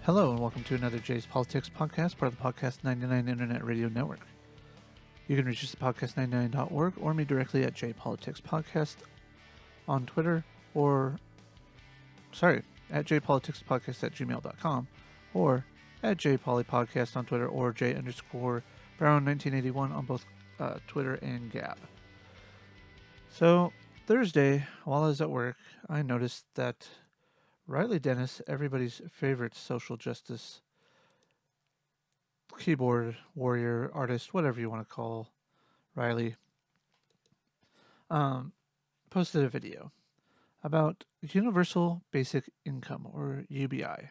Hello and welcome to another Jay's Politics podcast, part of the Podcast 99 Internet Radio Network. You can reach us at podcast99.org or me directly at jpoliticspodcast on Twitter at jpoliticspodcast@gmail.com or at jpolypodcast on Twitter or j_brown1981 on both Twitter and Gab. So Thursday, while I was at work, I noticed that Riley Dennis, everybody's favorite social justice keyboard warrior, artist, whatever you want to call Riley, posted a video about Universal Basic Income, or UBI.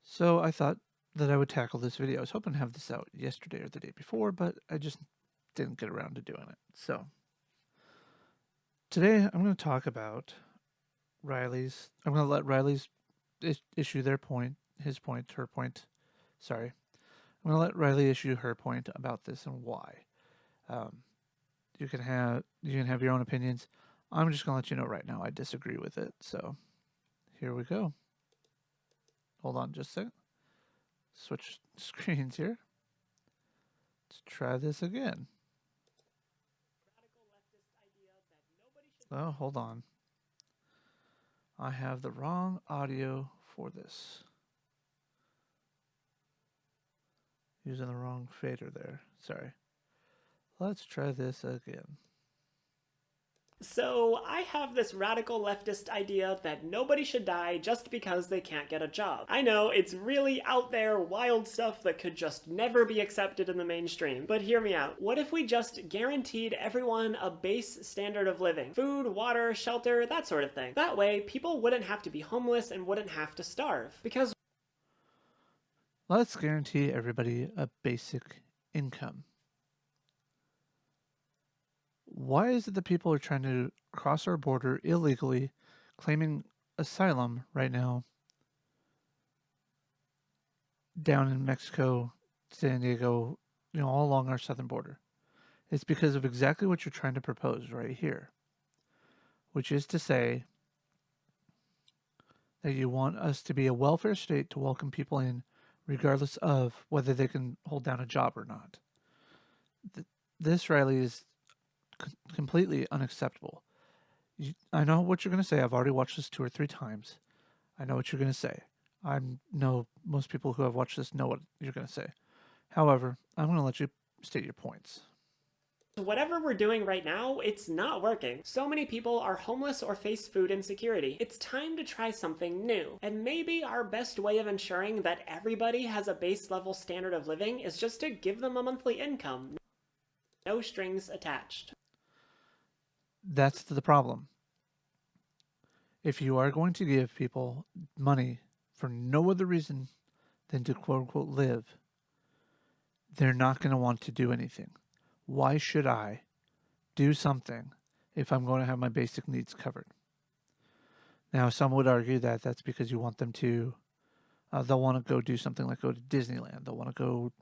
So I thought that I would tackle this video. I was hoping to have this out yesterday or the day before, but I just didn't get around to doing it. So today I'm going to talk about I'm going to let Riley's issue their point, her point. Sorry. I'm going to let Riley issue her point about this and why. You can have your own opinions. I'm just going to let you know right now I disagree with it. So here we go. Hold on just a second. Switch screens here. Let's try this again. Oh, hold on. I have the wrong audio for this. Using the wrong fader there. Sorry. Let's try this again. So, I have this radical leftist idea that nobody should die just because they can't get a job. I know, it's really out there, wild stuff that could just never be accepted in the mainstream. But hear me out. What if we just guaranteed everyone a base standard of living? Food, water, shelter, that sort of thing. That way, people wouldn't have to be homeless and wouldn't have to starve. Because let's guarantee everybody a basic income. Why is it that people are trying to cross our border illegally, claiming asylum right now down in Mexico, San Diego, all along our southern border? It's because of exactly what you're trying to propose right here, which is to say that you want us to be a welfare state to welcome people in regardless of whether they can hold down a job or not. This, Riley, is completely unacceptable. I know what you're going to say. I've already watched this 2 or 3 times. I know what you're going to say. I know most people who have watched this know what you're going to say. However, I'm going to let you state your points. whatever we're doing right now, it's not working. So many people are homeless or face food insecurity. It's time to try something new. And maybe our best way of ensuring that everybody has a base level standard of living is just to give them a monthly income. No strings attached. That's the problem. If you are going to give people money for no other reason than to quote unquote live, they're not going to want to do anything. Why should I do something if I'm going to have my basic needs covered? Now, some would argue that that's because you want them to, they'll want to go do something like go to Disneyland. They'll want to go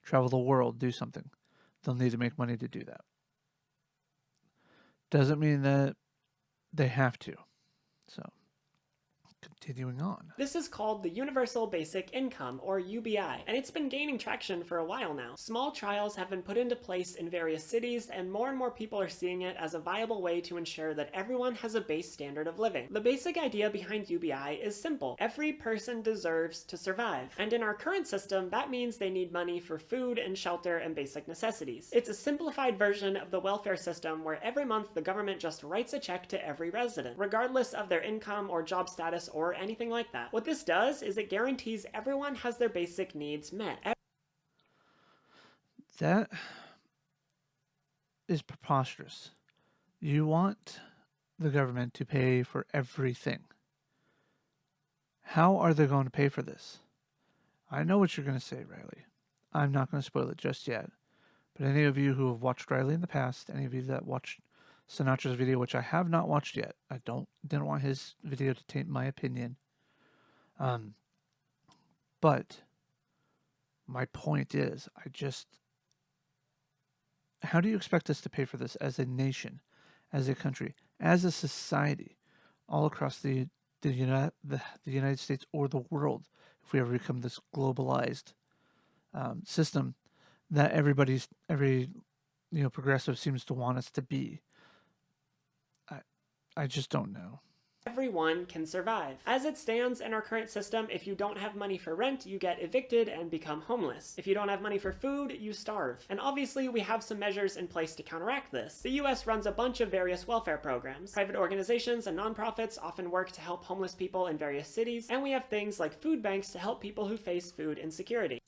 travel the world, do something. They'll need to make money to do that. Doesn't mean that they have to. So, continuing on. This is called the Universal Basic Income, or UBI, and it's been gaining traction for a while now. Small trials have been put into place in various cities, and more people are seeing it as a viable way to ensure that everyone has a base standard of living. The basic idea behind UBI is simple. Every person deserves to survive, and in our current system, that means they need money for food and shelter and basic necessities. It's a simplified version of the welfare system where every month the government just writes a check to every resident, regardless of their income or job status or anything like that. What this does is it guarantees everyone has their basic needs met. That is preposterous. You want the government to pay for everything. How are they going to pay for this? I know what you're going to say, Riley. I'm not going to spoil it just yet. But any of you who have watched Riley in the past, any of you that watched Sinatra's video, which I have not watched yet, I didn't want his video to taint my opinion. But my point is, how do you expect us to pay for this as a nation, as a country, as a society, all across the United States or the world? if we ever become this globalized system that every progressive seems to want us to be. I I just don't know. Everyone can survive. As it stands in our current system, if you don't have money for rent, you get evicted and become homeless. If you don't have money for food, you starve. And obviously, we have some measures in place to counteract this. The US runs a bunch of various welfare programs. Private organizations and nonprofits often work to help homeless people in various cities, and we have things like food banks to help people who face food insecurity.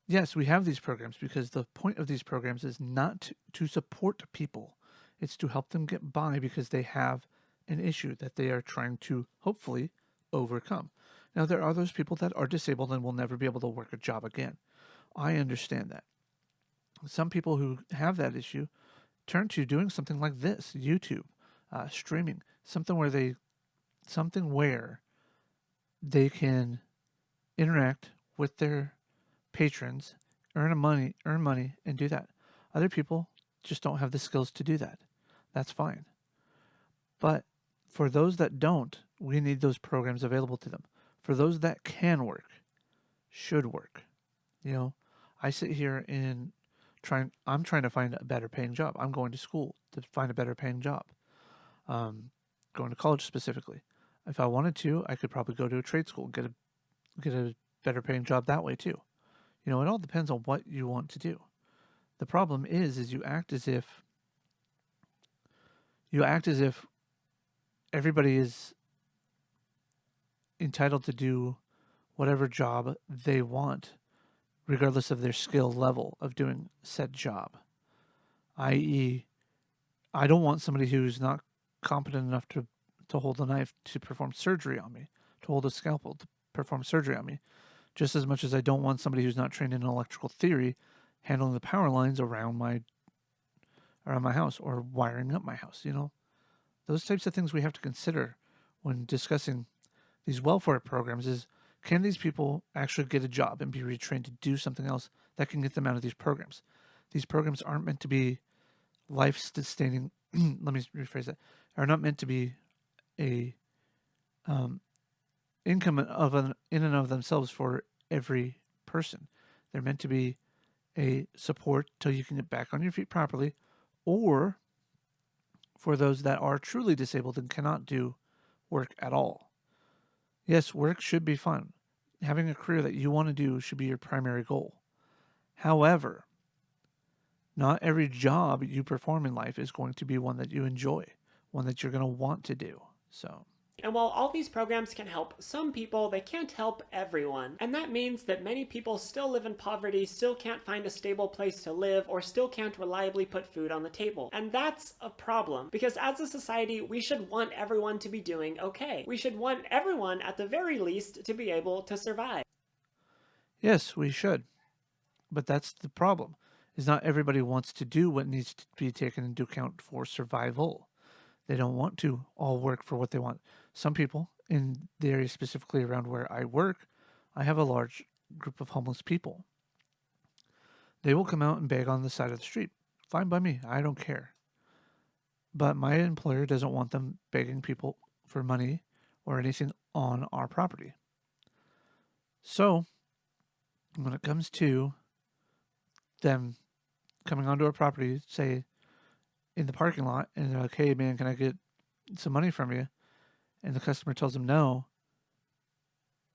Yes, we have these programs because the point of these programs is not to support people. It's to help them get by because they have an issue that they are trying to hopefully overcome. Now, there are those people that are disabled and will never be able to work a job again. I understand that. Some people who have that issue turn to doing something like this, YouTube, streaming, something where they can interact with their patrons, earn money, and do that. Other people just don't have the skills to do that. That's fine. But for those that don't, we need those programs available to them. For those that can work, should work. I sit here and I'm trying to find a better paying job. I'm going to school to find a better paying job. Going to college specifically. If I wanted to, I could probably go to a trade school and get a better paying job that way too. It all depends on what you want to do. The problem is you act as if everybody is entitled to do whatever job they want, regardless of their skill level of doing said job. I.e., I don't want somebody who's not competent enough to hold a knife to perform surgery on me, to hold a scalpel to perform surgery on me, just as much as I don't want somebody who's not trained in electrical theory handling the power lines around my house or wiring up my house. Those types of things we have to consider when discussing these welfare programs is, can these people actually get a job and be retrained to do something else that can get them out of these programs? These programs aren't meant to be life-sustaining. Let me rephrase that. Are not meant to be a income in and of themselves for every person. They're meant to be a support till you can get back on your feet properly, or for those that are truly disabled and cannot do work at all. Yes, work should be fun. Having a career that you want to do should be your primary goal. However, not every job you perform in life is going to be one that you enjoy, one that you're going to want to do. So, and while all these programs can help some people, they can't help everyone. And that means that many people still live in poverty, still can't find a stable place to live, or still can't reliably put food on the table. And that's a problem, because as a society, we should want everyone to be doing okay. We should want everyone, at the very least, to be able to survive. Yes, we should. But that's the problem, is not everybody wants to do what needs to be taken into account for survival. They don't want to all work for what they want. Some people, in the area specifically around where I work, I have a large group of homeless people. They will come out and beg on the side of the street. Fine by me. I don't care. But my employer doesn't want them begging people for money or anything on our property. So, when it comes to them coming onto our property, say in the parking lot, and they're like, "Hey, man, can I get some money from you?" And the customer tells them no.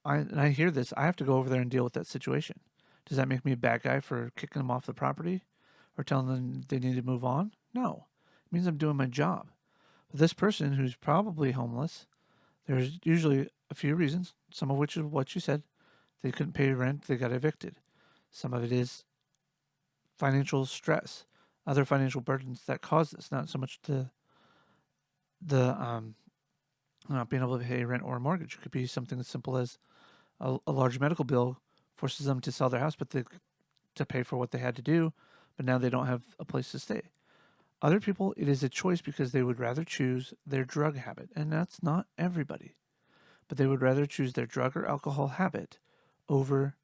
I hear this. I have to go over there and deal with that situation. Does that make me a bad guy for kicking them off the property or telling them they need to move on? No. It means I'm doing my job. But this person who's probably homeless, there's usually a few reasons, some of which is what you said. They couldn't pay rent, they got evicted. Some of it is financial stress, other financial burdens that cause this, not so much the not being able to pay rent or a mortgage. It could be something as simple as a large medical bill forces them to sell their house, but to pay for what they had to do, but now they don't have a place to stay. Other people, it is a choice because they would rather choose their drug habit, and that's not everybody, but they would rather choose their drug or alcohol habit over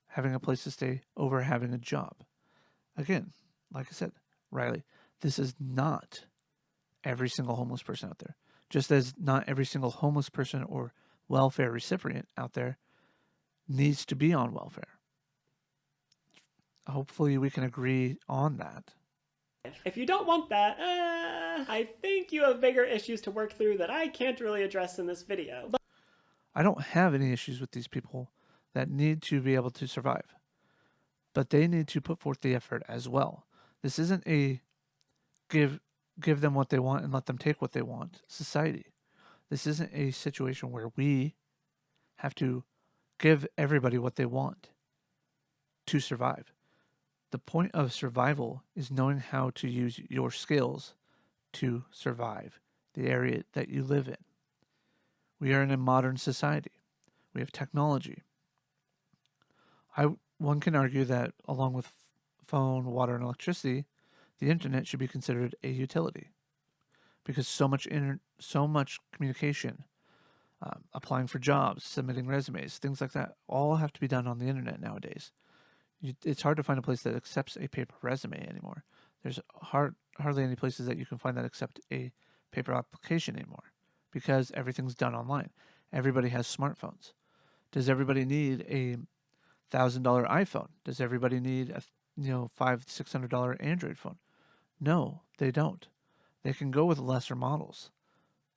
having a place to stay, over having a job. Again, like I said, Riley, this is not every single homeless person out there. Just as not every single homeless person or welfare recipient out there needs to be on welfare. Hopefully we can agree on that. If you don't want that, I think you have bigger issues to work through that I can't really address in this video. I don't have any issues with these people that need to be able to survive, but they need to put forth the effort as well. This isn't a give them what they want and let them take what they want society. This isn't a situation where we have to give everybody what they want to survive. The point of survival is knowing how to use your skills to survive the area that you live in. We are in a modern society. We have technology. One can argue that along with phone, water, and electricity, the internet should be considered a utility because so much communication, applying for jobs, submitting resumes, things like that, all have to be done on the internet nowadays. It's hard to find a place that accepts a paper resume anymore. There's hardly any places that you can find that accept a paper application anymore because everything's done online. Everybody has smartphones. Does everybody need a $1,000 iPhone? Does everybody need a $500-600 Android phone? No, they don't. They can go with lesser models.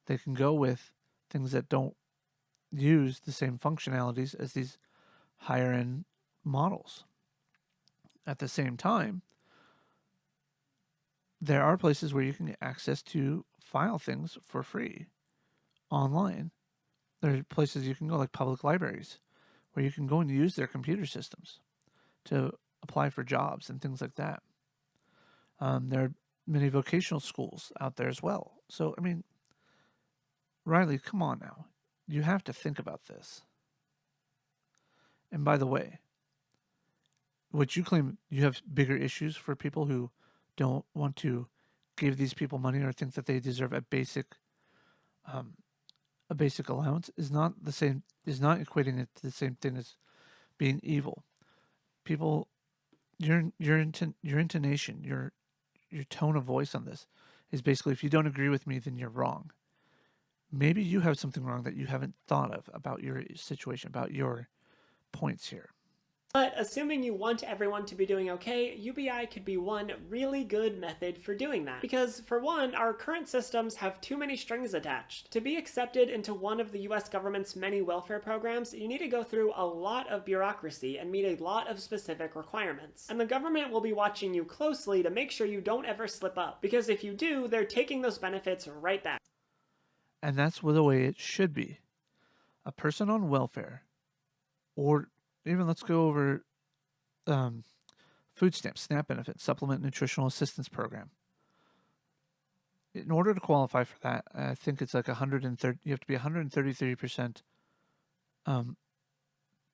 They can go with things that don't use the same functionalities as these higher end models. At the same time, there are places where you can get access to file things for free online. There are places you can go, like public libraries, where you can go and use their computer systems to apply for jobs and things like that. There are many vocational schools out there as well. So, I mean, Riley, come on now. You have to think about this. And by the way, would you claim you have bigger issues for people who don't want to give these people money or think that they deserve a basic allowance is not equating it to the same thing as being evil. People, your intonation, your tone of voice on this is basically, if you don't agree with me, then you're wrong. Maybe you have something wrong that you haven't thought of about your situation, about your points here. But assuming you want everyone to be doing okay, UBI could be one really good method for doing that. Because for one, our current systems have too many strings attached. To be accepted into one of the US government's many welfare programs, you need to go through a lot of bureaucracy and meet a lot of specific requirements. And the government will be watching you closely to make sure you don't ever slip up. Because if you do, they're taking those benefits right back. And that's the way it should be. A person on welfare, or even let's go over food stamps, SNAP benefits, Supplement Nutritional Assistance Program. In order to qualify for that, I think it's like 130. You have to be 133%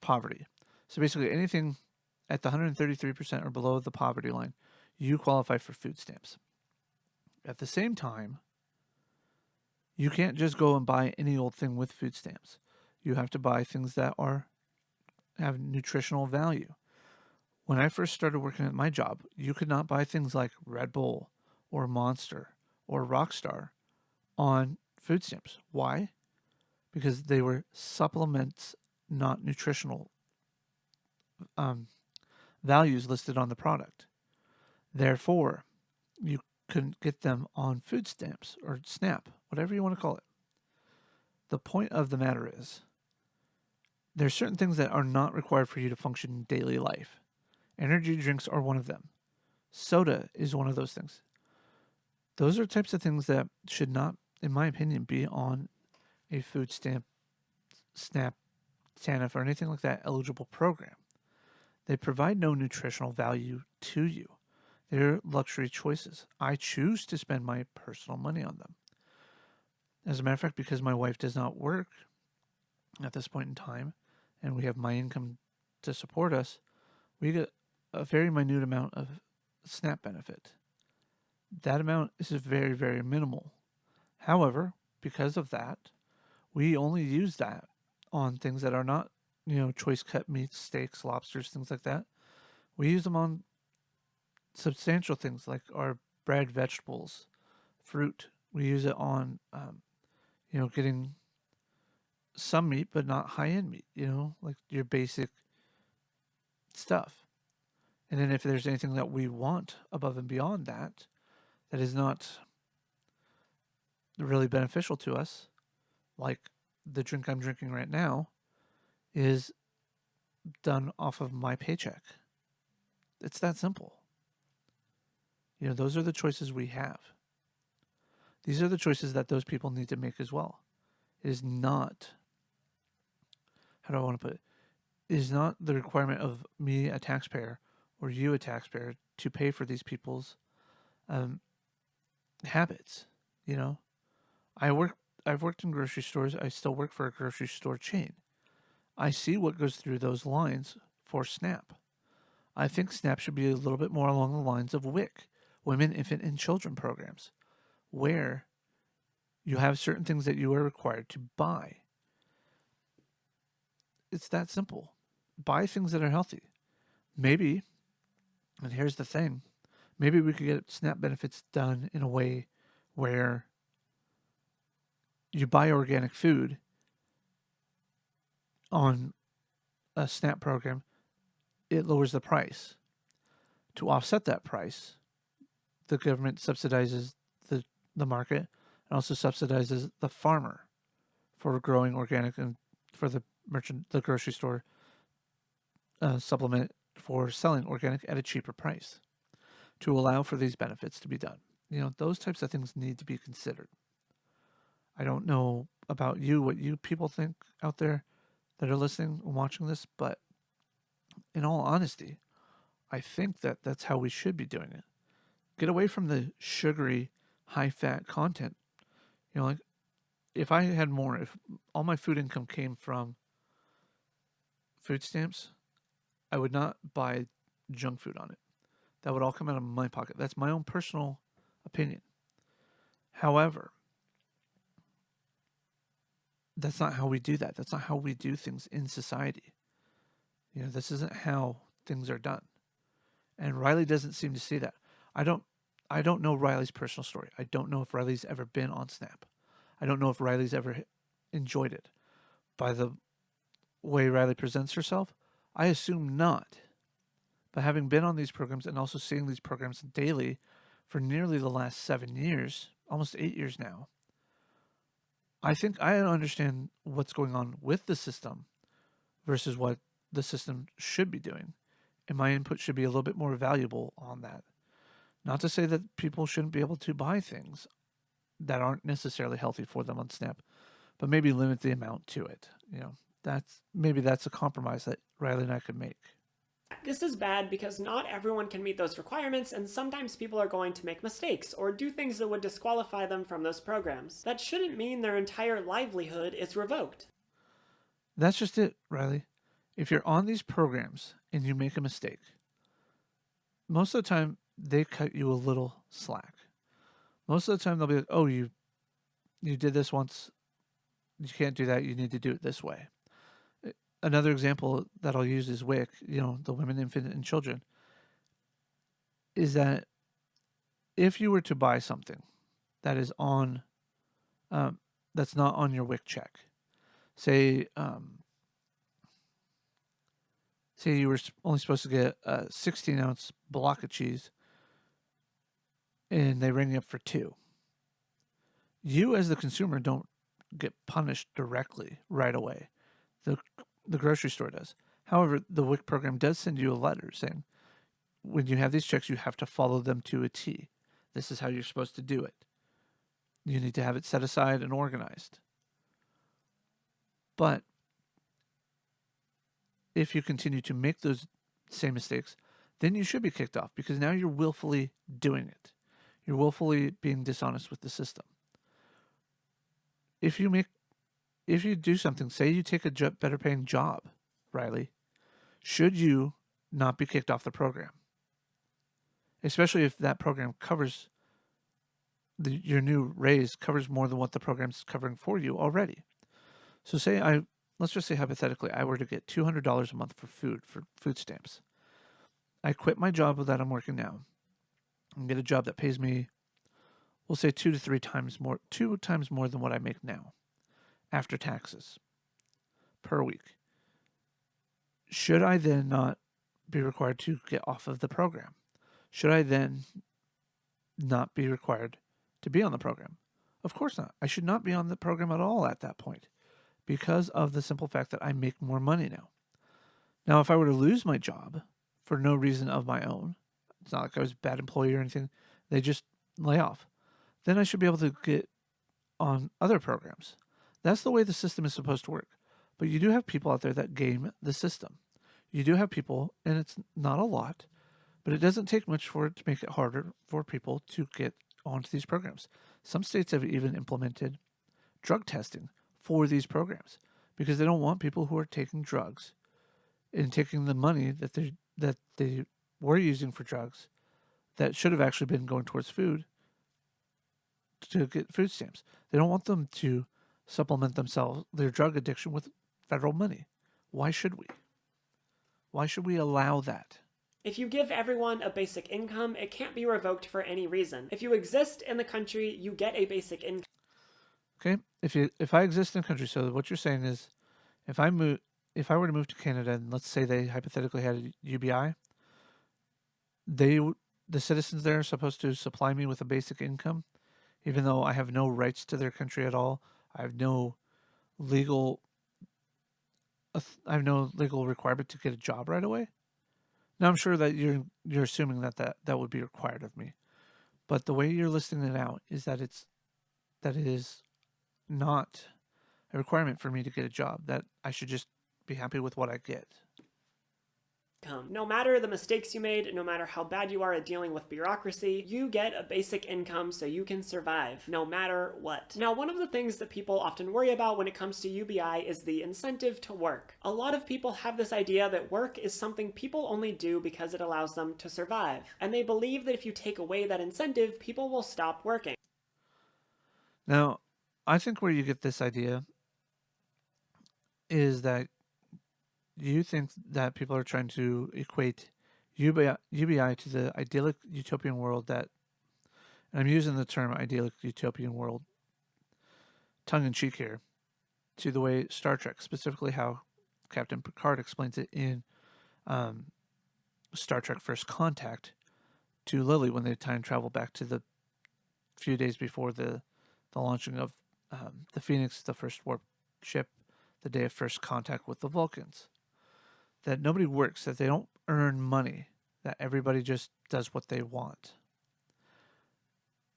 poverty. So basically, anything at the 133% or below the poverty line, you qualify for food stamps. At the same time, you can't just go and buy any old thing with food stamps. You have to buy things that have nutritional value. When I first started working at my job, you could not buy things like Red Bull or Monster or Rockstar on food stamps. Why? Because they were supplements, not nutritional values listed on the product. Therefore, you couldn't get them on food stamps or SNAP, whatever you want to call it. The point of the matter is, there's certain things that are not required for you to function in daily life. Energy drinks are one of them. Soda is one of those things. Those are types of things that should not, in my opinion, be on a food stamp, SNAP, TANF, or anything like that eligible program. They provide no nutritional value to you. They're luxury choices. I choose to spend my personal money on them. As a matter of fact, because my wife does not work at this point in time, and we have my income to support us, we get a very minute amount of SNAP benefit. That amount is very, very minimal. However, because of that, we only use that on things that are not, choice cut meats, steaks, lobsters, things like that. We use them on substantial things like our bread, vegetables, fruit. We use it on, getting some meat, but not high end meat, like your basic stuff. And then if there's anything that we want above and beyond that, that is not really beneficial to us, like the drink I'm drinking right now, is done off of my paycheck. It's that simple. Those are the choices we have. These are the choices that those people need to make as well. It is not, how do I want to put it? It is not the requirement of me, a taxpayer, or you, a taxpayer, to pay for these people's habits. You know, I've worked in grocery stores. I still work for a grocery store chain. I see what goes through those lines for SNAP. I think SNAP should be a little bit more along the lines of WIC, Women, Infant, and Children programs, where you have certain things that you are required to buy. It's that simple. Buy things that are healthy. Maybe, and here's the thing, maybe we could get SNAP benefits done in a way where you buy organic food on a SNAP program, it lowers the price. To offset that price, the government subsidizes the market and also subsidizes the farmer for growing organic, and for the grocery store supplement for selling organic at a cheaper price to allow for these benefits to be done. Those types of things need to be considered. I don't know about you, what you people think out there that are listening and watching this, but in all honesty, I think that that's how we should be doing it. Get away from the sugary, high-fat content. Like if I had more, if all my food income came from food stamps, I would not buy junk food on it. That would all come out of my pocket. That's my own personal opinion. However, that's not how we do that. That's not how we do things in society. This isn't how things are done. And Riley doesn't seem to see that. I don't know Riley's personal story. I don't know if Riley's ever been on SNAP. I don't know if Riley's ever enjoyed it. By the way Riley presents herself, I assume not. But having been on these programs and also seeing these programs daily for nearly the last 7 years, almost 8 years now, I think I understand what's going on with the system versus what the system should be doing. And my input should be a little bit more valuable on that. Not to say that people shouldn't be able to buy things that aren't necessarily healthy for them on SNAP, but maybe limit the amount to it. That's a compromise that Riley and I could make. This is bad because not everyone can meet those requirements, and sometimes people are going to make mistakes or do things that would disqualify them from those programs. That shouldn't mean their entire livelihood is revoked. That's just it, Riley. If you're on these programs and you make a mistake, most of the time they cut you a little slack. Most of the time they'll be like, "Oh, you did this once. You can't do that. You need to do it this way." Another example that I'll use is WIC, the Women, Infant, and Children, is that if you were to buy something that is on, that's not on your WIC check, say you were only supposed to get a 16-ounce block of cheese, and they ring you up for 2. You, as the consumer, don't get punished directly right away. The grocery store does. However, the WIC program does send you a letter saying, when you have these checks, you have to follow them to a T. This is how you're supposed to do it. You need to have it set aside and organized. But if you continue to make those same mistakes, then you should be kicked off because now you're willfully doing it. You're willfully being dishonest with the system. If you do something, say you take a better paying job, Riley, should you not be kicked off the program? Especially if that program covers, your new raise covers more than what the program's covering for you already. So let's just say hypothetically, I were to get $200 a month for food stamps. I quit my job that I'm working now and get a job that pays me, we'll say 2 times more than what I make now after taxes. per week. Should I then not be required to get off of the program? Should I then not be required to be on the program? Of course not. I should not be on the program at all at that point because of the simple fact that I make more money now. Now, if I were to lose my job for no reason of my own, it's not like I was a bad employee or anything, they just lay off, then I should be able to get on other programs. That's the way the system is supposed to work. But you do have people out there that game the system. You do have people, and it's not a lot, but it doesn't take much for it to make it harder for people to get onto these programs. Some states have even implemented drug testing for these programs because they don't want people who are taking drugs and taking the money that they were using for drugs that should have actually been going towards food to get food stamps. They don't want them to supplement their drug addiction with federal money. Why should we? Why should we allow that? If you give everyone a basic income, it can't be revoked for any reason. If you exist in the country, you get a basic income. Okay, if I exist in a country, so what you're saying is, if I were to move to Canada, and let's say they hypothetically had a UBI, the citizens there are supposed to supply me with a basic income, even though I have no rights to their country at all. I have no legal requirement to get a job right away. Now I'm sure that you're assuming that would be required of me, but the way you're listing it out is that it is not a requirement for me to get a job. That I should just be happy with what I get. No matter the mistakes you made, no matter how bad you are at dealing with bureaucracy, you get a basic income so you can survive, no matter what. Now, one of the things that people often worry about when it comes to UBI is the incentive to work. A lot of people have this idea that work is something people only do because it allows them to survive, and they believe that if you take away that incentive, people will stop working. Now, I think where you get this idea is that you think that people are trying to equate UBI to the idyllic utopian world and I'm using the term idyllic utopian world tongue-in-cheek here, to the way Star Trek, specifically how Captain Picard explains it in Star Trek First Contact to Lily when they time travel back to the few days before the launching of the Phoenix, the first warp ship, the day of first contact with the Vulcans. That nobody works, that they don't earn money, that everybody just does what they want.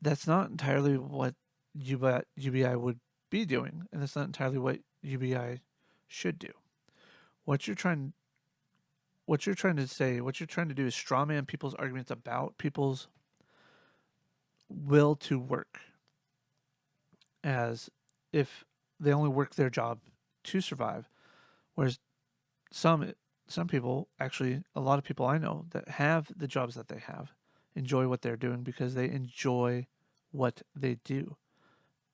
That's not entirely what UBI would be doing, and that's not entirely what UBI should do. What you're trying to do is strawman people's arguments about people's will to work, as if they only work their job to survive, whereas some people, actually a lot of people I know that have the jobs that they have, enjoy what they're doing because they enjoy what they do.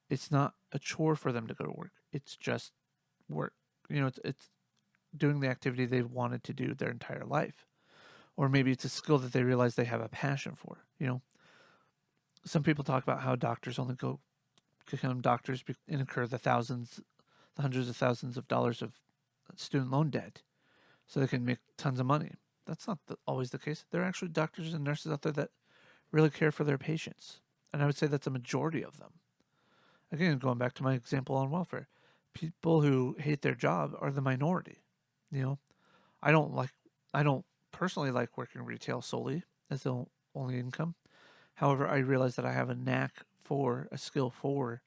It's not a chore for them to go to work. It's just work. It's doing the activity they've wanted to do their entire life. Or maybe it's a skill that they realize they have a passion for. Some people talk about how doctors only become doctors and incur the hundreds of thousands of dollars of student loan debt so they can make tons of money. That's not always the case. There are actually doctors and nurses out there that really care for their patients. And I would say that's a majority of them. Again, going back to my example on welfare, people who hate their job are the minority. I don't personally like working retail solely as the only income. However, I realize that I have a skill for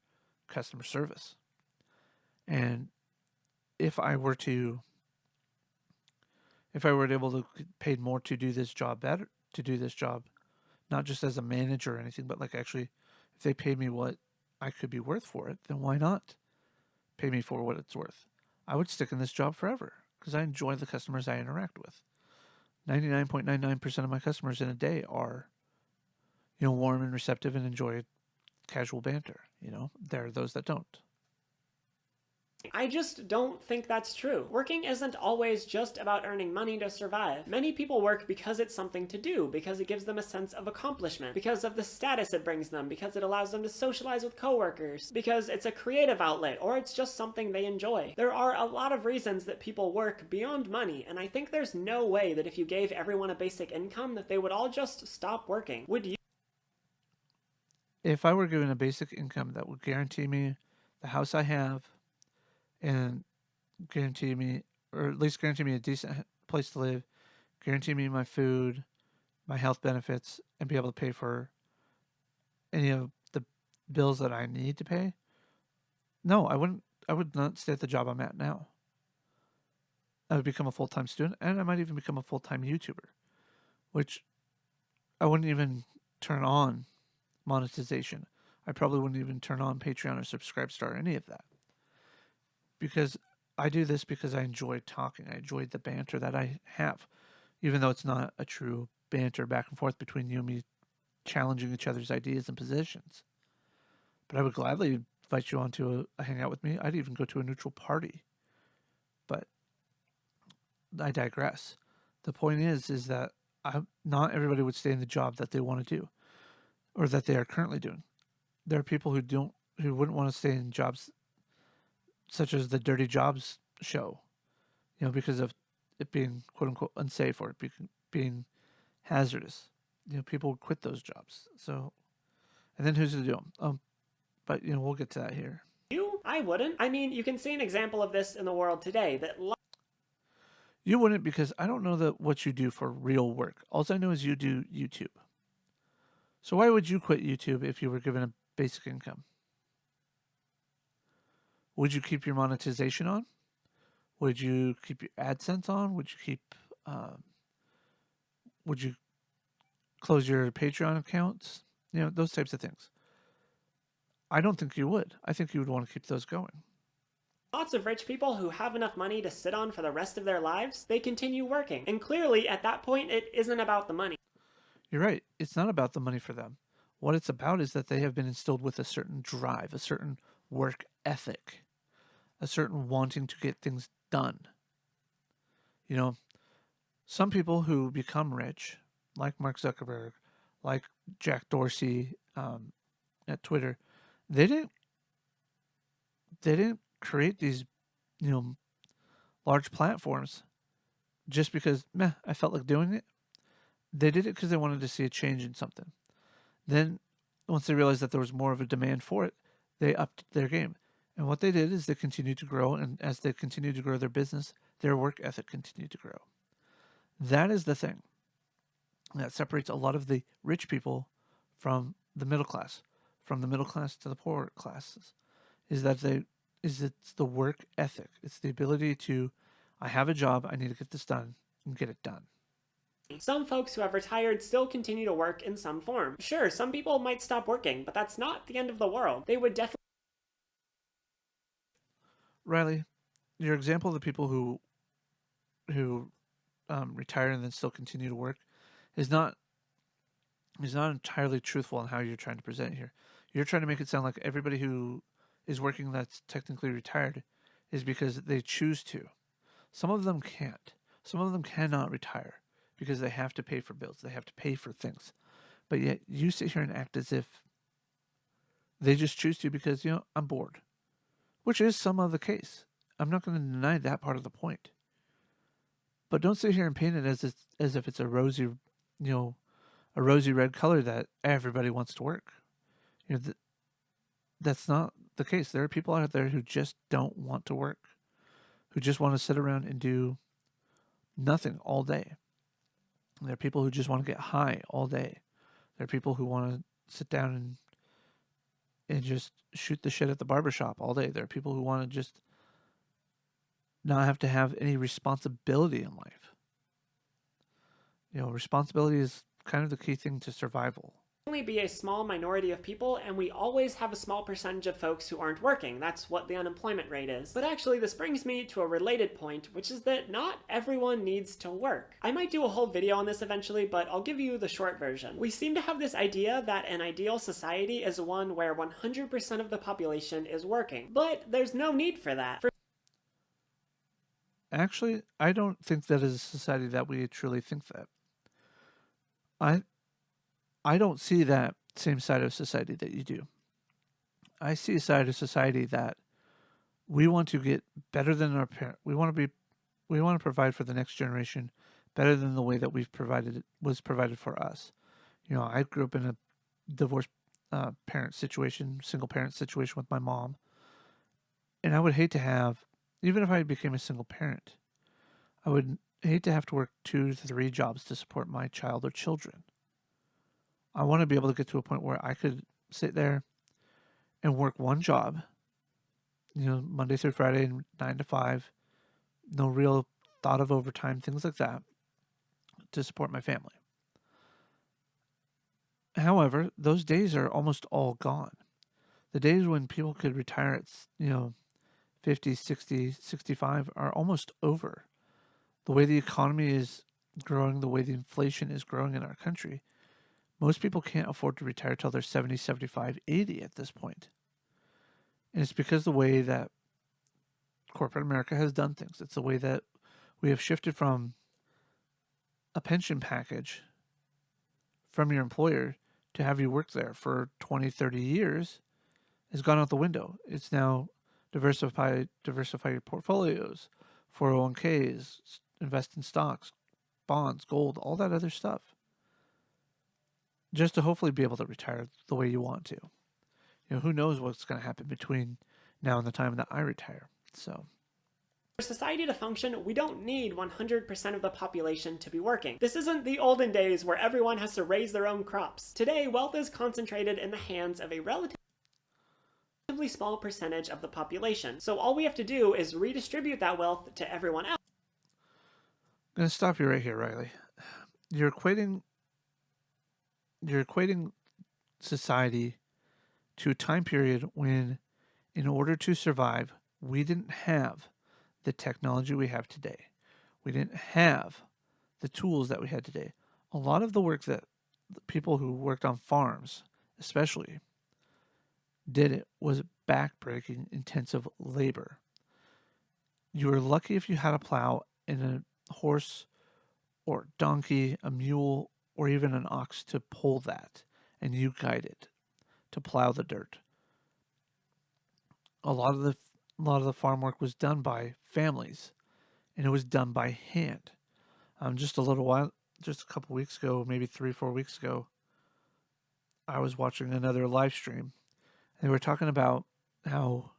customer service. And if I were able to get paid more to do this job not just as a manager or anything, but like actually, if they paid me what I could be worth for it, then why not pay me for what it's worth? I would stick in this job forever because I enjoy the customers I interact with. 99.99% of my customers in a day are, warm and receptive and enjoy casual banter. There are those that don't. I just don't think that's true. Working isn't always just about earning money to survive. Many people work because it's something to do, because it gives them a sense of accomplishment, because of the status it brings them, because it allows them to socialize with coworkers, because it's a creative outlet, or it's just something they enjoy. There are a lot of reasons that people work beyond money, and I think there's no way that if you gave everyone a basic income that they would all just stop working. Would you? If I were given a basic income that would guarantee me the house I have and guarantee me, or at least guarantee me a decent place to live, guarantee me my food, my health benefits, and be able to pay for any of the bills that I need to pay, no, I wouldn't. I would not stay at the job I'm at now. I would become a full time student, and I might even become a full time YouTuber, which I wouldn't even turn on monetization. I probably wouldn't even turn on Patreon or Subscribestar or any of that, because I do this because I enjoy talking. I enjoy the banter that I have, even though it's not a true banter back and forth between you and me challenging each other's ideas and positions. But I would gladly invite you on to a hangout with me. I'd even go to a neutral party. But I digress. The point is that not everybody would stay in the job that they want to do or that they are currently doing. There are people who wouldn't want to stay in jobs such as the Dirty Jobs show, because of it being quote unquote unsafe or it being hazardous. People would quit those jobs. So, and then who's to do them? But we'll get to that here. I wouldn't. I mean, you can see an example of this in the world today that You wouldn't, because I don't know what you do for real work. All I know is you do YouTube. So why would you quit YouTube if you were given a basic income? Would you keep your monetization on? Would you keep your AdSense on? Would you close your Patreon accounts? Those types of things. I don't think you would. I think you would want to keep those going. lots of rich people who have enough money to sit on for the rest of their lives, they continue working. And clearly, at that point, it isn't about the money. You're right. It's not about the money for them. What it's about is that they have been instilled with a certain drive, a certain work ethic, a certain wanting to get things done. Some people who become rich, like Mark Zuckerberg, like Jack Dorsey at Twitter, they didn't create these, large platforms just because I felt like doing it. They did it because they wanted to see a change in something. Then, once they realized that there was more of a demand for it, they upped their game. And what they did is they continued to grow, and as they continued to grow their business, their work ethic continued to grow. That is the thing that separates a lot of the rich people from the middle class, from the middle class to the poor classes, is that it's the work ethic. It's the ability to, I have a job, I need to get this done, and get it done. Some folks who have retired still continue to work in some form. Sure, some people might stop working, but that's not the end of the world. They would definitely. Riley, your example of the people who retire and then still continue to work is not entirely truthful in how you're trying to present it here. You're trying to make it sound like everybody who is working that's technically retired is because they choose to. Some of them can't. Some of them cannot retire because they have to pay for bills. They have to pay for things. But yet you sit here and act as if they just choose to because, I'm bored, which is some of the case. I'm not going to deny that part of the point. But don't sit here and paint it as if it's a rosy red color that everybody wants to work. That's not the case. There are people out there who just don't want to work, who just want to sit around and do nothing all day. There are people who just want to get high all day. There are people who want to sit down and just shoot the shit at the barbershop all day. There are people who want to just not have to have any responsibility in life. Responsibility is kind of the key thing to survival. Only be a small minority of people, and we always have a small percentage of folks who aren't working. That's what the unemployment rate is. But actually, this brings me to a related point, which is that not everyone needs to work. I might do a whole video on this eventually, but I'll give you the short version. We seem to have this idea that an ideal society is one where 100% of the population is working. But there's no need for that. Actually, I don't think that is a society that we truly think that. I I don't see that same side of society that you do. I see a side of society that we want to get better than our parent. We want to provide for the next generation better than the way that we've provided was provided for us. You know, I grew up in a divorced parent situation, single parent situation with my mom, and I would hate to have, even if I became a single parent, I would hate to have to work 2 to 3 jobs to support my child or children. I want to be able to get to a point where I could sit there and work one job, you know, Monday through Friday, 9 to 5, no real thought of overtime, things like that, to support my family. However, those days are almost all gone. The days when people could retire at, 50, 60, 65 are almost over. The way the economy is growing, the way the inflation is growing in our country, most people can't afford to retire till they're 70, 75, 80 at this point. And it's because the way that corporate America has done things. It's the way that we have shifted from a pension package from your employer to have you work there for 20, 30 years has gone out the window. It's now diversify your portfolios, 401ks, invest in stocks, bonds, gold, all that other stuff. Just to hopefully be able to retire the way you want to. You know, who knows what's going to happen between now and the time that I retire. So, for society to function, we don't need 100% of the population to be working. This isn't the olden days where everyone has to raise their own crops. Today, wealth is concentrated in the hands of a relatively small percentage of the population. So all we have to do is redistribute that wealth to everyone else. I'm going to stop you right here, Riley. You're equating society to a time period when, in order to survive, we didn't have the technology we have today. We didn't have the tools that we had today. A lot of the work that the people who worked on farms, especially, did it was backbreaking, intensive labor. You were lucky if you had a plow and a horse or donkey, a mule, or even an ox to pull that, and you guide it to plow the dirt. A lot of the farm work was done by families, and it was done by hand. Just a couple weeks ago, maybe 3, 4 weeks ago, I was watching another live stream. They were talking about how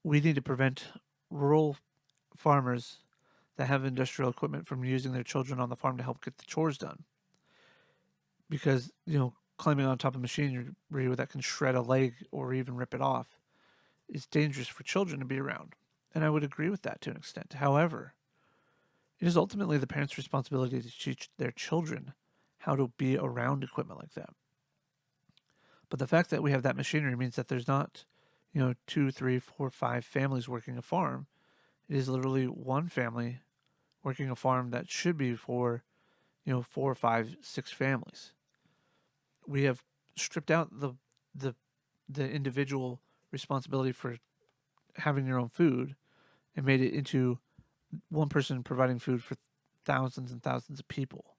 we need to prevent rural farmers that have industrial equipment from using their children on the farm to help get the chores done. Because, climbing on top of machinery that can shred a leg or even rip it off is dangerous for children to be around. And I would agree with that to an extent. However, it is ultimately the parents' responsibility to teach their children how to be around equipment like that. But the fact that we have that machinery means that there's not, 2, 3, 4, 5 families working a farm. It is literally one family working a farm that should be for, 4, 5, 6 families. We have stripped out the individual responsibility for having your own food and made it into one person providing food for thousands and thousands of people.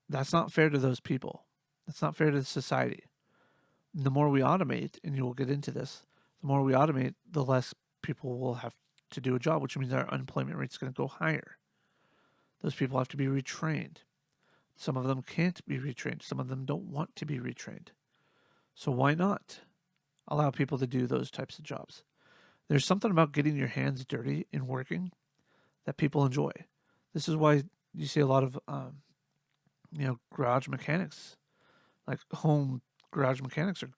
That's not fair to those people. That's not fair to society. And the more we automate, and you will get into this, the more we automate, the less people will have to do a job, which means our unemployment rate is going to go higher. Those people have to be retrained. Some of them can't be retrained. Some of them don't want to be retrained. So why not allow people to do those types of jobs? There's something about getting your hands dirty and working that people enjoy. This is why you see a lot of, garage mechanics, like home garage mechanics, are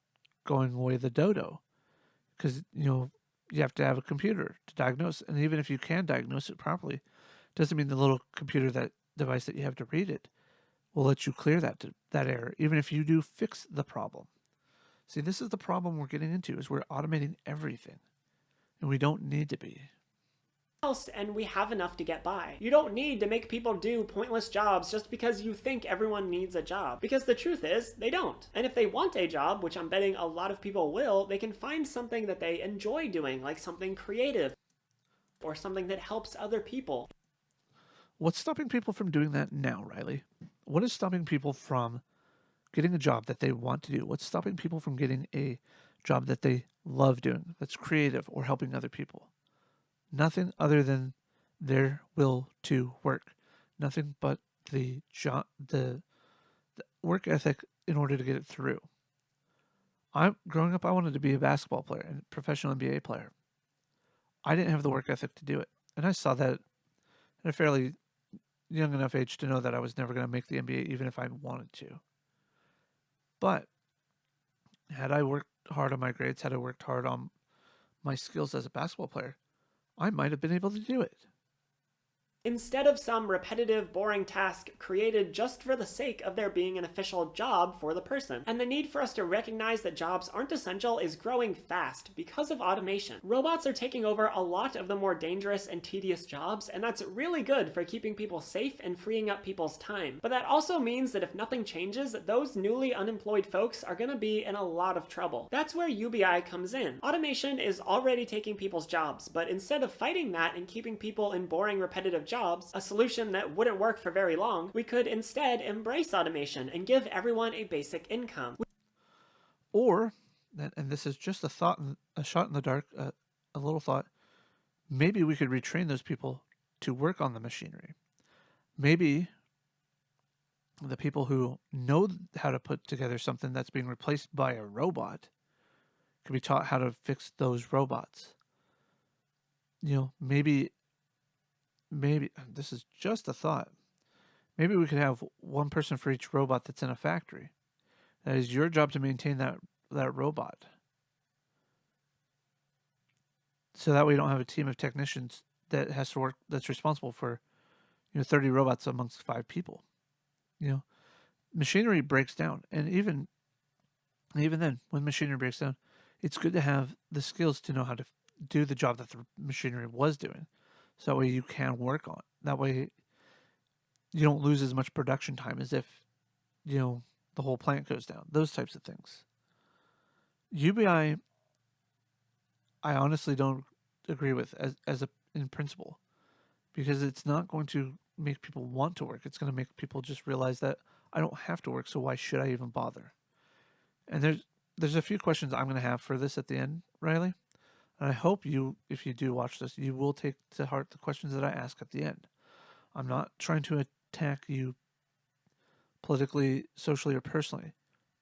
going away the dodo because, you have to have a computer to diagnose. And even if you can diagnose it properly, doesn't mean the little device that you have to read it will let you clear that error, even if you do fix the problem. See, this is the problem we're getting into, is we're automating everything, and we don't need to be. And we have enough to get by. You don't need to make people do pointless jobs just because you think everyone needs a job. Because the truth is, they don't. And if they want a job, which I'm betting a lot of people will, they can find something that they enjoy doing, like something creative. or something that helps other people. What's stopping people from doing that now, Riley? What is stopping people from getting a job that they want to do? What's stopping people from getting a job that they love doing, that's creative or helping other people? Nothing other than their will to work. Nothing but the work ethic in order to get it through. Growing up, I wanted to be a basketball player and professional NBA player. I didn't have the work ethic to do it, and I saw that at a fairly young enough age to know that I was never going to make the NBA, even if I wanted to. But had I worked hard on my grades, had I worked hard on my skills as a basketball player, I might have been able to do it. Instead of some repetitive, boring task created just for the sake of there being an official job for the person. And the need for us to recognize that jobs aren't essential is growing fast because of automation. Robots are taking over a lot of the more dangerous and tedious jobs, and that's really good for keeping people safe and freeing up people's time. But that also means that if nothing changes, those newly unemployed folks are going to be in a lot of trouble. That's where UBI comes in. Automation is already taking people's jobs, but instead of fighting that and keeping people in boring, repetitive jobs, a solution that wouldn't work for very long, we could instead embrace automation and give everyone a basic income. Or, and this is just a thought, a shot in the dark, a little thought, maybe we could retrain those people to work on the machinery. Maybe the people who know how to put together something that's being replaced by a robot could be taught how to fix those robots. Maybe this is just a thought. Maybe we could have one person for each robot that's in a factory. That is your job to maintain that robot. So that way you don't have a team of technicians that has to work, that's responsible for 30 robots amongst 5 people. Machinery breaks down, and even then, when machinery breaks down, it's good to have the skills to know how to do the job that the machinery was doing. So that way you can work on it. That way you don't lose as much production time as if, the whole plant goes down. Those types of things. UBI, I honestly don't agree with in principle, because it's not going to make people want to work. It's going to make people just realize that I don't have to work, so why should I even bother? And there's a few questions I'm going to have for this at the end, Riley. And I hope if you do watch this, you will take to heart the questions that I ask at the end. I'm not trying to attack you politically, socially, or personally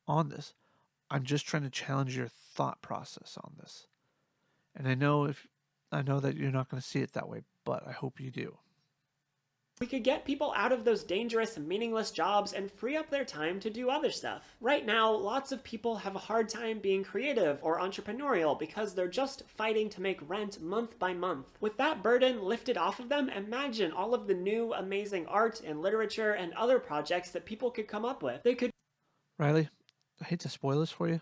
on this. I'm just trying to challenge your thought process on this. And I know that you're not going to see it that way, but I hope you do. We could get people out of those dangerous, meaningless jobs and free up their time to do other stuff. Right now, lots of people have a hard time being creative or entrepreneurial because they're just fighting to make rent month by month. With that burden lifted off of them, imagine all of the new, amazing art and literature and other projects that people could come up with. They could. Riley, I hate to spoil this for you,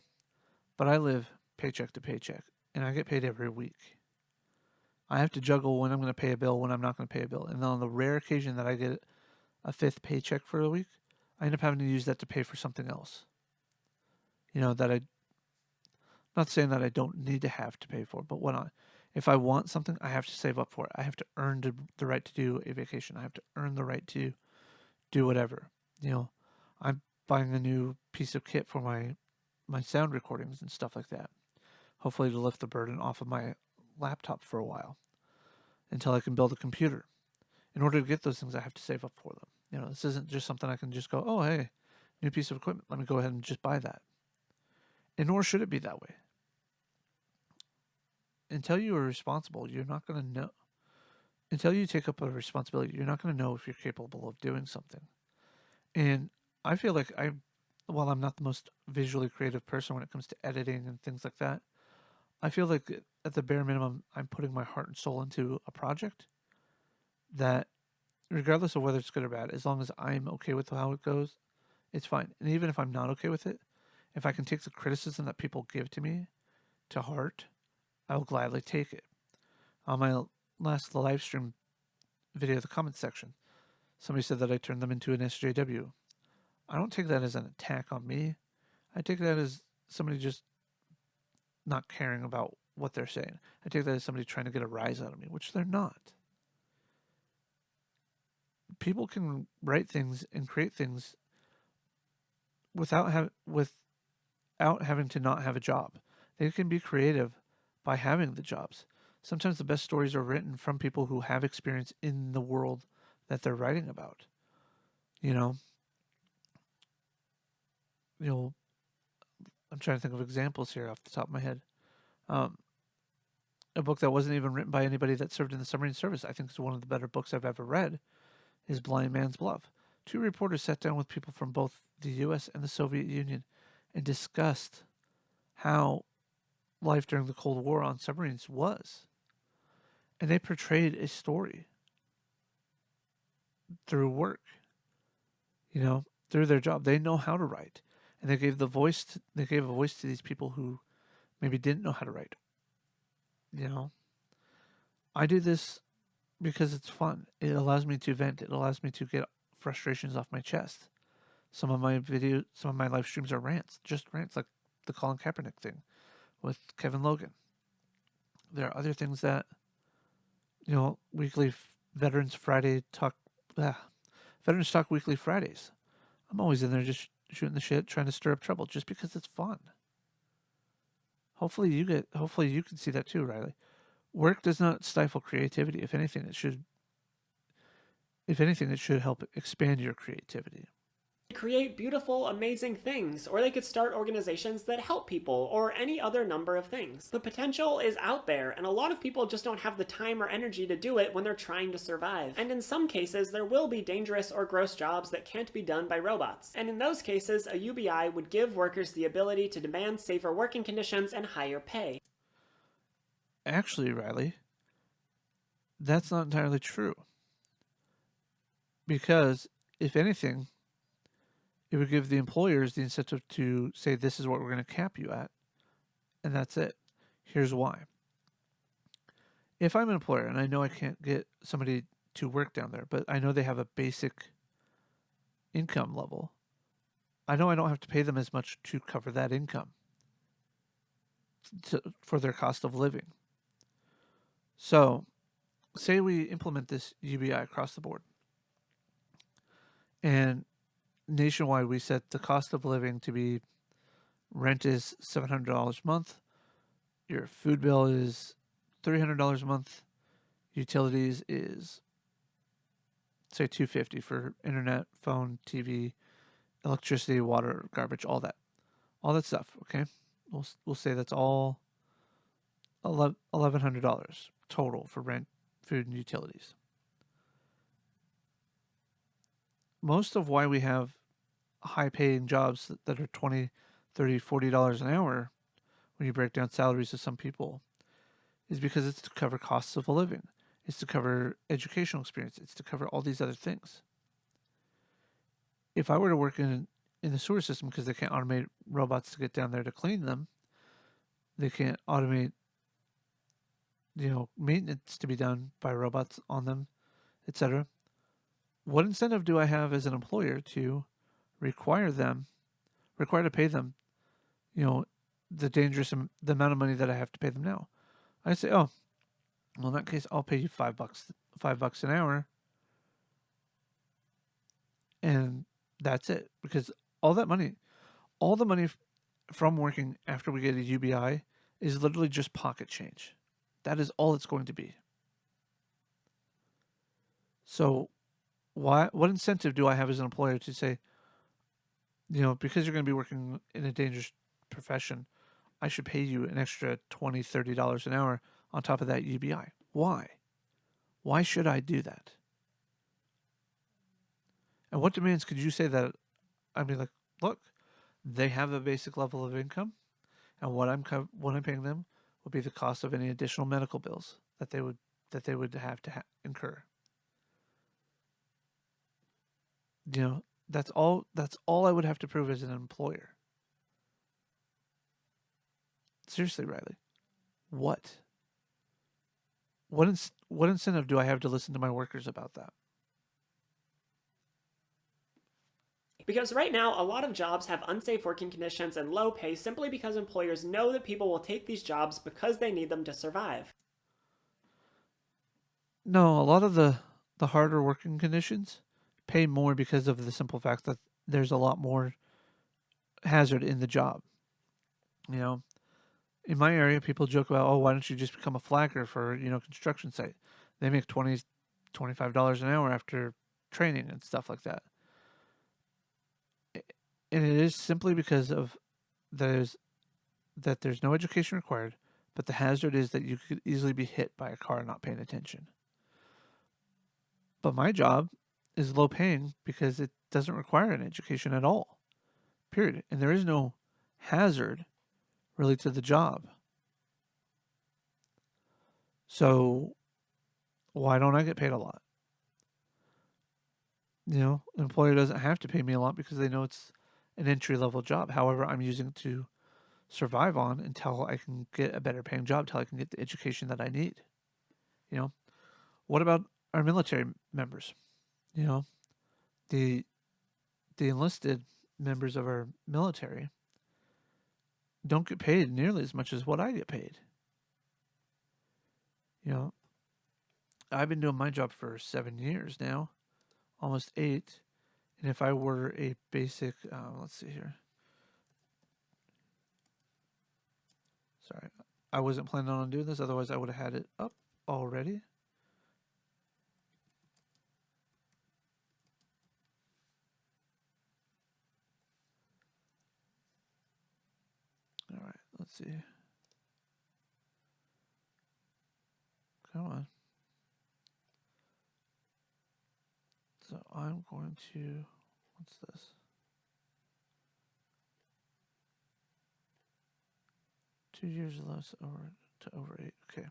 but I live paycheck to paycheck, and I get paid every week. I have to juggle when I'm going to pay a bill, when I'm not going to pay a bill. And on the rare occasion that I get a 5th paycheck for a week, I end up having to use that to pay for something else. Not saying that I don't need to have to pay for, but if I want something, I have to save up for it. I have to earn the right to do a vacation. I have to earn the right to do whatever. I'm buying a new piece of kit for my sound recordings and stuff like that. Hopefully to lift the burden off of my laptop for a while until I can build a computer. In order to get those things, I have to save up for them. This isn't just something I can just go, oh, hey, new piece of equipment. Let me go ahead and just buy that. And nor should it be that way. Until you are responsible, you're not going to know. Until you take up a responsibility, you're not going to know if you're capable of doing something. And I feel like while I'm not the most visually creative person when it comes to editing and things like that, I feel like at the bare minimum, I'm putting my heart and soul into a project that, regardless of whether it's good or bad, as long as I'm okay with how it goes, it's fine. And even if I'm not okay with it, if I can take the criticism that people give to me to heart, I will gladly take it. On my last live stream video, the comment section, somebody said that I turned them into an SJW. I don't take that as an attack on me. I take that as somebody just not caring about what they're saying. I take that as somebody trying to get a rise out of me, which they're not. People can write things and create things without having to not have a job. They can be creative by having the jobs. Sometimes the best stories are written from people who have experience in the world that they're writing about. You know, you know, I'm trying to think of examples here off the top of my head. Um, a book that wasn't even written by anybody that served in the submarine service, I think is one of the better books I've ever read, is Blind Man's Bluff. Two reporters sat down with people from both the U.S. and the Soviet Union and discussed how life during the Cold War on submarines was. And they portrayed a story through work, through their job. They know how to write. And they gave a voice to these people who maybe didn't know how to write. I do this because it's fun. It allows me to vent. It allows me to get frustrations off my chest. Some of my live streams are rants, just rants, like the Colin Kaepernick thing with Kevin Logan. There are other things that, weekly Veterans Friday talk, Veterans Talk Weekly Fridays. I'm always in there just shooting the shit, trying to stir up trouble, just because it's fun. Hopefully you can see that too, Riley. Work does not stifle creativity. If anything, it should help expand your creativity. Create beautiful, amazing things, or they could start organizations that help people, or any other number of things. The potential is out there, and a lot of people just don't have the time or energy to do it when they're trying to survive. And in some cases, there will be dangerous or gross jobs that can't be done by robots. And in those cases, a UBI would give workers the ability to demand safer working conditions and higher pay. Actually, Riley, that's not entirely true. Because, if anything, it would give the employers the incentive to say, this is what we're going to cap you at, and that's it. Here's why. If I'm an employer and I know I can't get somebody to work down there, but I know they have a basic income level, I know I don't have to pay them as much to cover that income for their cost of living. So, say we implement this UBI across the board, and nationwide we set the cost of living to be, rent is $700 a month, your food bill is $300 a month, utilities is, say, $250 for internet, phone, TV, electricity, water, garbage, all that stuff. Okay, we'll say that's all $1,100 total for rent, food, and utilities. Most of why we have high-paying jobs that are $20, $30, $40 an hour, when you break down salaries of some people, is because it's to cover costs of a living. It's to cover educational experience. It's to cover all these other things. If I were to work in the sewer system, because they can't automate robots to get down there to clean them, they can't automate, maintenance to be done by robots on them, etc. What incentive do I have as an employer to require to pay them, the amount of money that I have to pay them now? I say, oh, well, in that case, I'll pay you $5 an hour, and that's it. Because all the money from working after we get a UBI is literally just pocket change. That is all it's going to be. So, what incentive do I have as an employer to say, because you're going to be working in a dangerous profession, I should pay you an extra $20, $30 an hour on top of that UBI? Why? Why should I do that? And what demands could you say that? I mean, like, look, they have a basic level of income, and what I'm paying them would be the cost of any additional medical bills that they would have to incur. That's all I would have to prove as an employer. Seriously, Riley, what incentive do I have to listen to my workers about that? Because right now, a lot of jobs have unsafe working conditions and low pay simply because employers know that people will take these jobs because they need them to survive. No, a lot of the harder working conditions pay more because of the simple fact that there's a lot more hazard in the job. You know, in my area, people joke about, oh, why don't you just become a flagger for construction site? They make $25 an hour after training and stuff like that. And it is simply because of there's there's no education required, but the hazard is that you could easily be hit by a car not paying attention. But my job is low paying because it doesn't require an education at all. Period. And there is no hazard really to the job. So why don't I get paid a lot? The employer doesn't have to pay me a lot because they know it's an entry level job. However, I'm using it to survive on until I can get a better paying job, until I can get the education that I need. You know, what about our military members? You know, the the enlisted members of our military don't get paid nearly as much as what I get paid. You know, I've been doing my job for 7 years now, almost 8. And if I were a basic, let's see here. Sorry, I wasn't planning on doing this. Otherwise, I would have had it up already. All right, let's see. Come on. So I'm going to, what's this? Two years less over 8. Okay.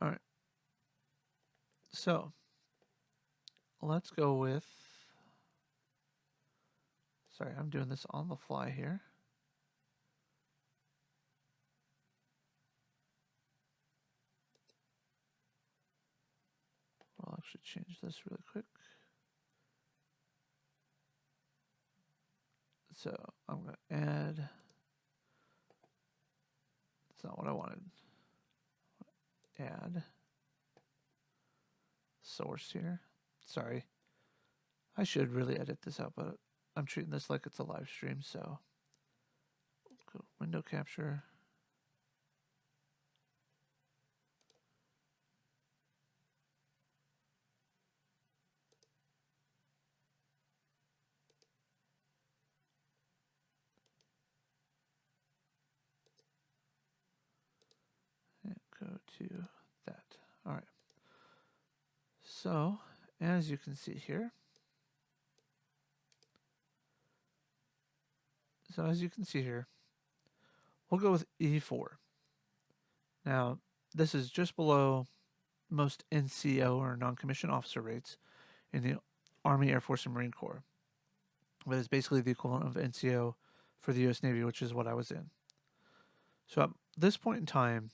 All right. So let's go with, sorry, I'm doing this on the fly here. I'll actually change this really quick. So I'm going to add, that's not what I wanted. Add source here. Sorry. I should really edit this out, but I'm treating this like it's a live stream, so go window capture. And go to that. All right. So, as you can see here, we'll go with E4. Now, this is just below most NCO or non-commissioned officer rates in the Army, Air Force, and Marine Corps. But it's basically the equivalent of NCO for the U.S. Navy, which is what I was in. So at this point in time,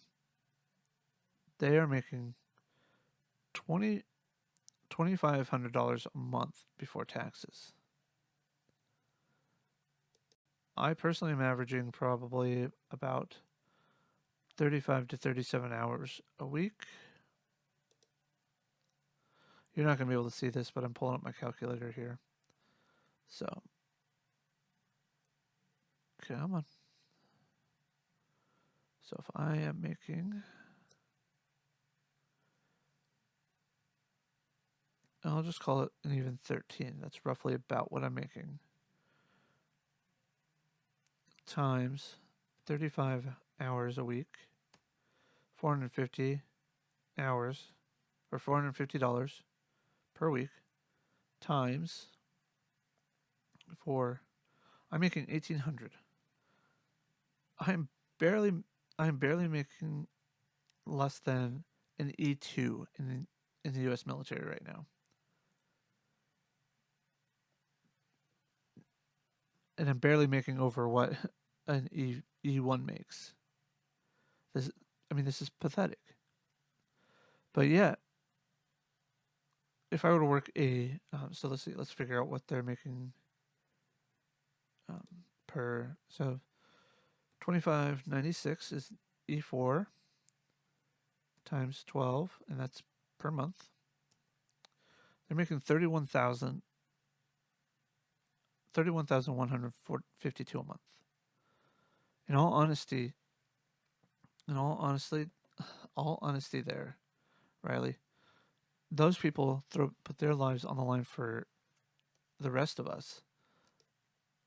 they are making $2,500 a month before taxes. I personally am averaging probably about 35 to 37 hours a week. You're not going to be able to see this, but I'm pulling up my calculator here. So, come on. So if I am making, I'll just call it an even 13. That's roughly about what I'm making. Times 35 hours a week, 450 hours, or $450 per week, times 4. I'm making 1,800. I'm barely making less than an E2 in the U.S. military right now. And I'm barely making over what an E1 makes. This is pathetic. But yeah, if I were to work so let's see, let's figure out what they're making per. So 25.96 is E4 times 12, and that's per month. They're making 31,152 a month. In all honesty, in all honestly, all honesty, there, Riley, those people put their lives on the line for the rest of us,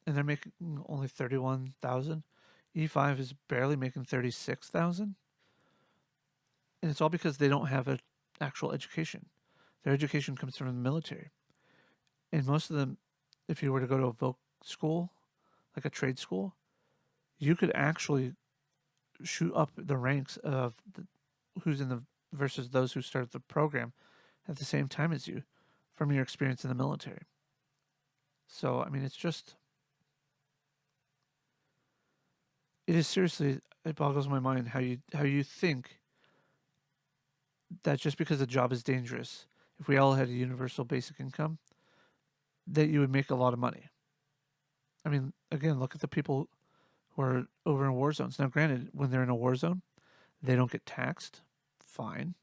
and they're making only 31,000. E5 is barely making 36,000, and it's all because they don't have an actual education. Their education comes from the military, and most of them, if you were to go to a voc school, like a trade school, you could actually shoot up the ranks of who's in the versus those who started the program at the same time as you from your experience in the military. So, I mean, it's just, it is seriously, it boggles my mind how you think that just because a job is dangerous, if we all had a universal basic income, that you would make a lot of money. I mean, again, look at the people who are over in war zones. Now, granted, when they're in a war zone, they don't get taxed. Fine.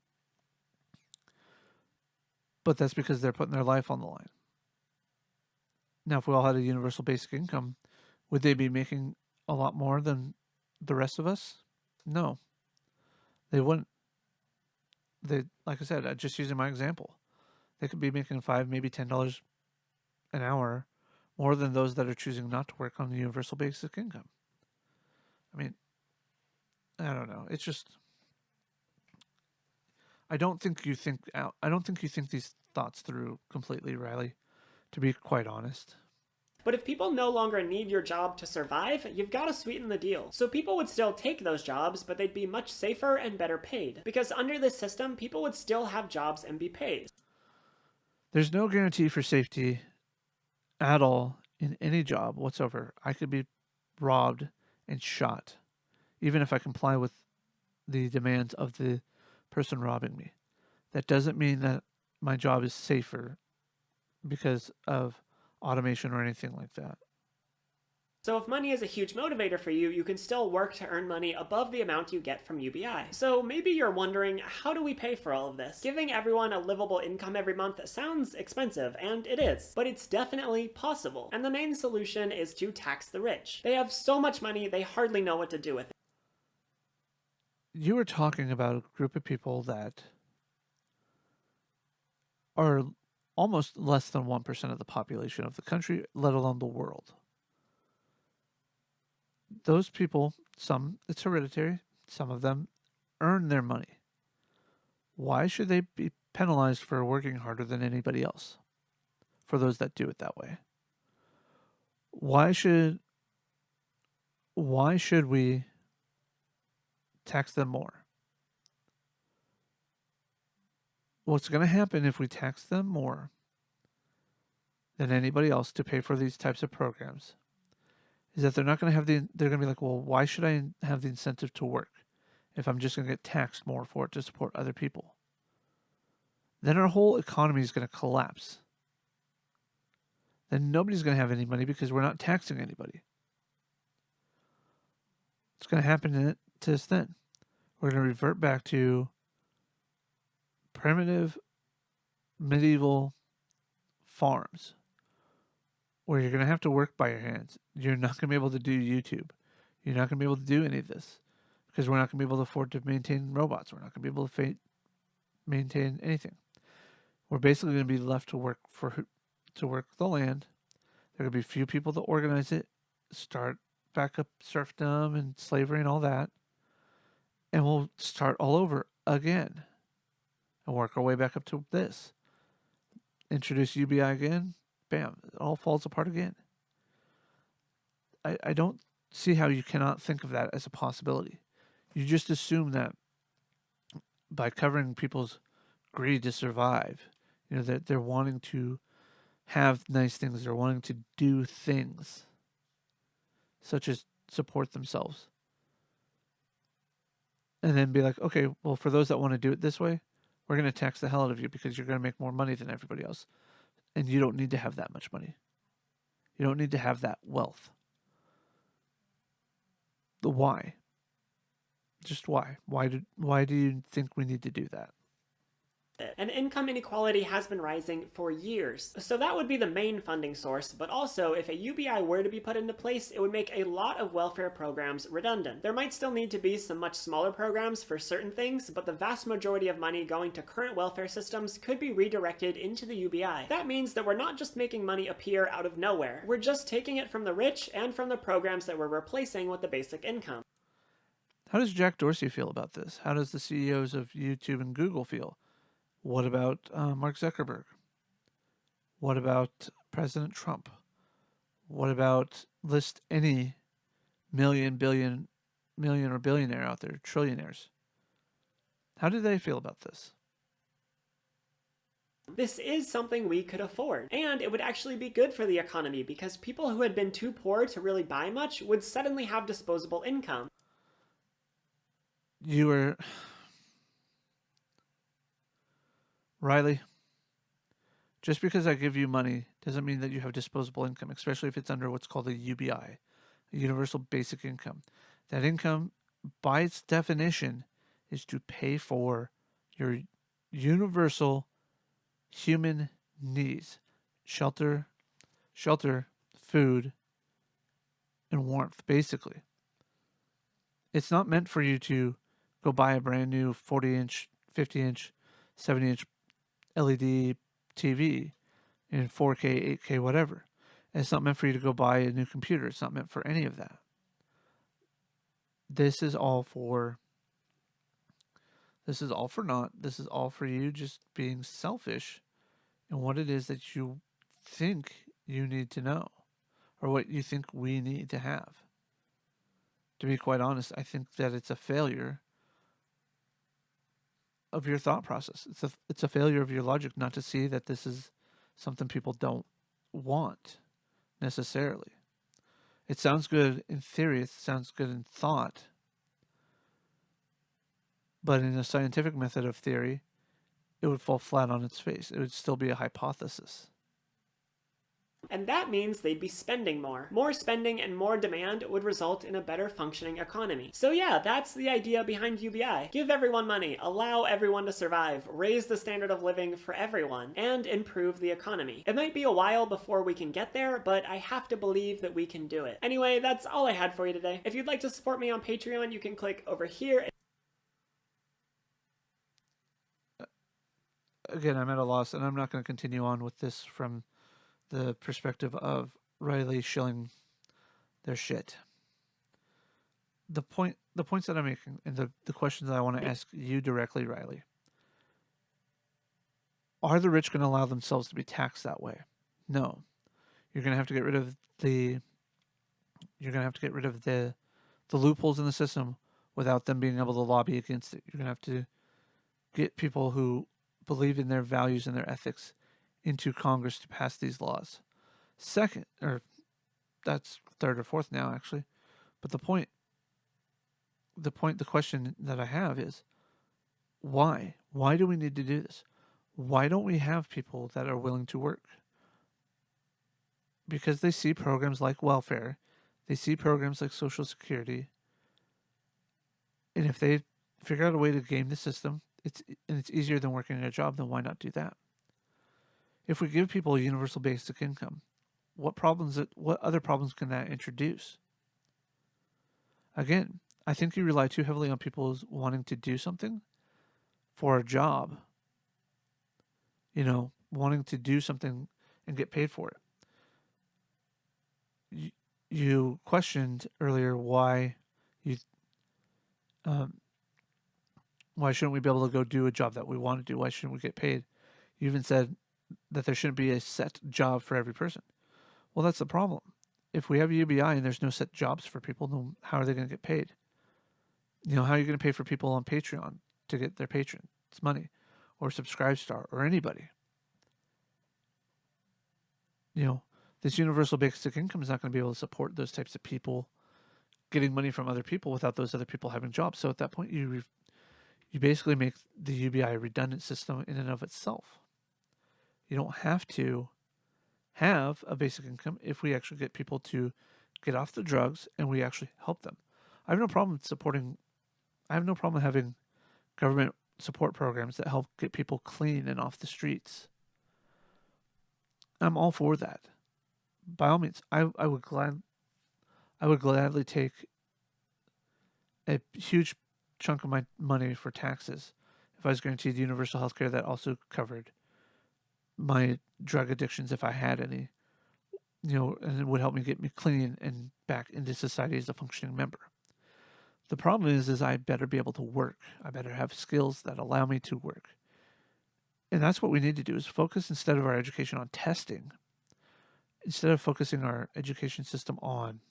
But that's because they're putting their life on the line. Now, if we all had a universal basic income, would they be making a lot more than the rest of us? No, they wouldn't. They, like I said, just using my example, they could be making $5, maybe $10 an hour more than those that are choosing not to work on the universal basic income. I mean, I don't know. It's just, I don't think you think these thoughts through completely, Riley, to be quite honest. But if people no longer need your job to survive, you've got to sweeten the deal. So people would still take those jobs, but they'd be much safer and better paid. Because under this system, people would still have jobs and be paid. There's no guarantee for safety at all in any job whatsoever. I could be robbed and shot, even if I comply with the demands of the person robbing me. That doesn't mean that my job is safer because of automation or anything like that. So if money is a huge motivator for you, you can still work to earn money above the amount you get from UBI. So maybe you're wondering, how do we pay for all of this? Giving everyone a livable income every month sounds expensive, and it is, but it's definitely possible. And the main solution is to tax the rich. They have so much money, they hardly know what to do with it. You were talking about a group of people that are almost less than 1% of the population of the country, let alone the world. Those people, some it's hereditary, some of them earn their money. Why should they be penalized for working harder than anybody else? For those that do it that way. Why should we tax them more? What's going to happen if we tax them more than anybody else to pay for these types of programs is that they're not going to have they're going to be like, well, why should I have the incentive to work if I'm just going to get taxed more for it to support other people? Then our whole economy is going to collapse. Then nobody's going to have any money because we're not taxing anybody. What's going to happen to us then? We're going to revert back to primitive medieval farms where you're going to have to work by your hands. You're not going to be able to do YouTube. You're not going to be able to do any of this because we're not going to be able to afford to maintain robots. We're not going to be able to maintain anything. We're basically going to be left to work the land. There are going to be few people to organize it, start back up serfdom and slavery and all that, and we'll start all over again and work our way back up to this. Introduce UBI again, bam, it all falls apart again. I don't see how you cannot think of that as a possibility. You just assume that by covering people's greed to survive, that they're wanting to have nice things, they're wanting to do things, such as support themselves. And then be like, okay, well, for those that want to do it this way, We're going to tax the hell out of you because you're going to make more money than everybody else. And you don't need to have that much money. You don't need to have that wealth. The why? Just why? Why do you think we need to do that? And income inequality has been rising for years. So that would be the main funding source, but also if a UBI were to be put into place, it would make a lot of welfare programs redundant. There might still need to be some much smaller programs for certain things, but the vast majority of money going to current welfare systems could be redirected into the UBI. That means that we're not just making money appear out of nowhere, we're just taking it from the rich and from the programs that we're replacing with the basic income. How does Jack Dorsey feel about this? How does the CEOs of YouTube and Google feel? What about Mark Zuckerberg? What about President Trump? What about list any million, or billionaire out there, trillionaires? How do they feel about this? This is something we could afford, and it would actually be good for the economy because people who had been too poor to really buy much would suddenly have disposable income. You were Riley, just because I give you money doesn't mean that you have disposable income, especially if it's under what's called a UBI, a universal basic income. That income, by its definition, is to pay for your universal human needs: shelter, food, and warmth, basically. It's not meant for you to go buy a brand new 40-inch, 50-inch, 70-inch LED TV in 4K, 8K, whatever. And it's not meant for you to go buy a new computer. It's not meant for any of that. This is all for naught. This is all for you just being selfish in what it is that you think you need to know or what you think we need to have. To be quite honest, I think that it's a failure of your thought process. It's a failure of your logic not to see that this is something people don't want necessarily. It sounds good in theory, it sounds good in thought, but in a scientific method of theory, it would fall flat on its face. It would still be a hypothesis. And that means they'd be spending more. More spending and more demand would result in a better functioning economy. So yeah, that's the idea behind UBI. Give everyone money, allow everyone to survive, raise the standard of living for everyone, and improve the economy. It might be a while before we can get there, but I have to believe that we can do it. Anyway, that's all I had for you today. If you'd like to support me on Patreon, you can click over here. Again, I'm at a loss, and I'm not going to continue on with this from the perspective of Riley shilling their shit. The points that I'm making and the questions that I want to ask you directly, Riley. Are the rich going to allow themselves to be taxed that way? No. You're going to have to get rid of the loopholes in the system without them being able to lobby against it. You're going to have to get people who believe in their values and their ethics into Congress to pass these laws. Second, or that's third or fourth now, actually. But the question that I have is, why? Why do we need to do this? Why don't we have people that are willing to work? Because they see programs like welfare, they see programs like Social Security, and if they figure out a way to game the system, it's easier than working in a job, then why not do that? If we give people a universal basic income, what other problems can that introduce? Again, I think you rely too heavily on people wanting to do something for a job. Wanting to do something and get paid for it. You questioned earlier why shouldn't we be able to go do a job that we want to do? Why shouldn't we get paid? You even said that there shouldn't be a set job for every person. Well, that's the problem. If we have UBI and there's no set jobs for people, then how are they going to get paid? How are you going to pay for people on Patreon to get their patrons money, or Subscribestar, or anybody? This universal basic income is not going to be able to support those types of people getting money from other people without those other people having jobs. So at that point, you you basically make the UBI a redundant system in and of itself. You don't have to have a basic income if we actually get people to get off the drugs and we actually help them. I have no problem having government support programs that help get people clean and off the streets. I'm all for that. By all means, I would gladly take a huge chunk of my money for taxes if I was guaranteed universal health care that also covered my drug addictions if I had any, and it would help me get me clean and back into society as a functioning member. The problem is I better be able to work. I better have skills that allow me to work. And that's what we need to do, is focus instead of our education on testing, instead of focusing our education system on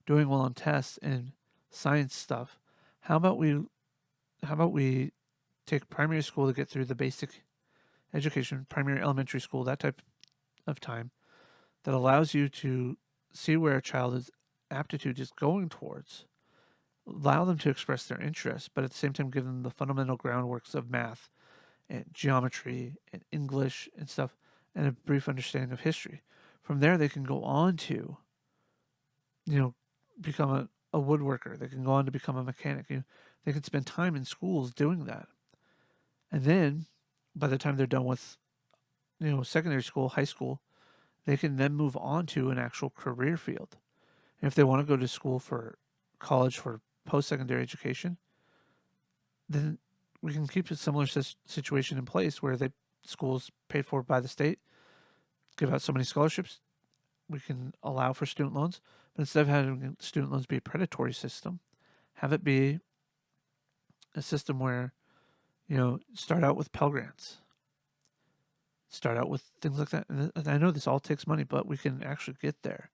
doing well on tests and science stuff. How about we take primary school to get through the basic education, primary elementary school, that type of time, that allows you to see where a child's aptitude is going towards, allow them to express their interests, but at the same time give them the fundamental groundworks of math and geometry and English and stuff, and a brief understanding of history. From there, they can go on to, become a woodworker. They can go on to become a mechanic. They can spend time in schools doing that. And then, by the time they're done with, secondary school, high school, they can then move on to an actual career field. And if they want to go to school for college for post-secondary education, then we can keep a similar situation in place where schools paid for by the state, give out so many scholarships. We can allow for student loans, but instead of having student loans be a predatory system, have it be a system where, start out with Pell Grants, start out with things like that. And I know this all takes money, but we can actually get there.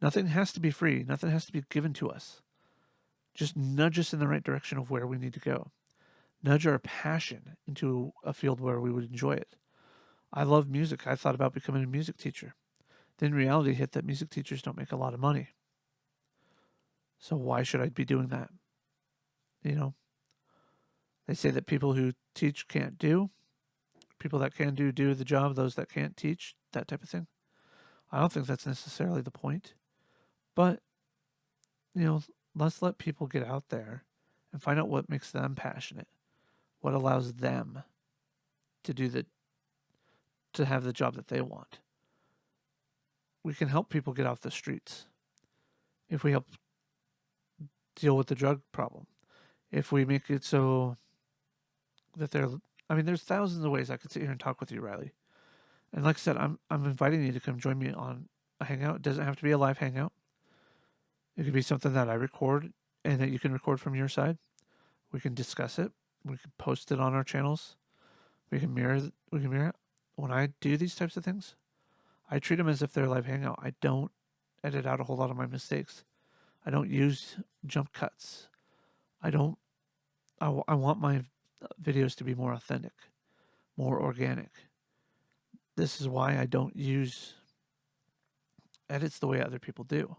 Nothing has to be free. Nothing has to be given to us. Just nudge us in the right direction of where we need to go. Nudge our passion into a field where we would enjoy it. I love music. I thought about becoming a music teacher. Then reality hit that music teachers don't make a lot of money. So why should I be doing that? They say that people who teach can't do. People that can do the job. Those that can't teach, that type of thing. I don't think that's necessarily the point. But, let's let people get out there and find out what makes them passionate. What allows them to have the job that they want. We can help people get off the streets if we help deal with the drug problem. If we make it so that there's thousands of ways I could sit here and talk with you, Riley. And like I said, I'm inviting you to come join me on a hangout. It doesn't have to be a live hangout. It could be something that I record and that you can record from your side. We can discuss it. We can post it on our channels. We can mirror it. When I do these types of things, I treat them as if they're a live hangout. I don't edit out a whole lot of my mistakes. I don't use jump cuts. I want my videos to be more authentic, more organic. This is why I don't use edits the way other people do.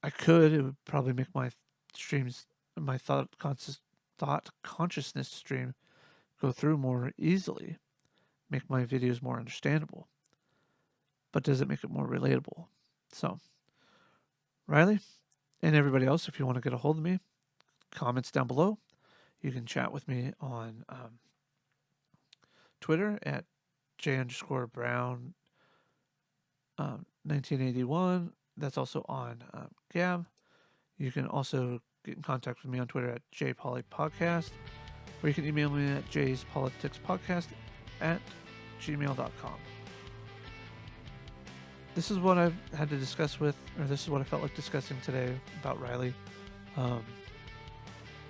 It would probably make my streams, my thought consciousness stream go through more easily, make my videos more understandable. But does it make it more relatable? So, Riley, and everybody else, if you want to get a hold of me, comments down below. You can chat with me on Twitter at J_Brown 1981. That's also on Gab. You can also get in contact with me on Twitter at JPollyPodcast, or you can email me at jspoliticspodcast@gmail.com. This is what I've had to discuss this is what I felt like discussing today about Riley.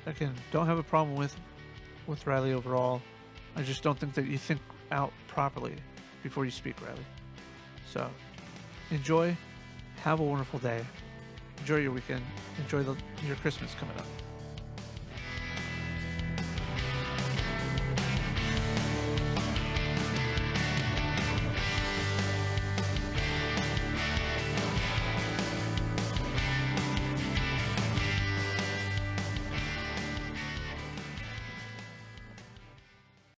Again, don't have a problem with Riley overall. I just don't think that you think out properly before you speak, Riley. So, enjoy. Have a wonderful day. Enjoy your weekend. Enjoy your Christmas coming up.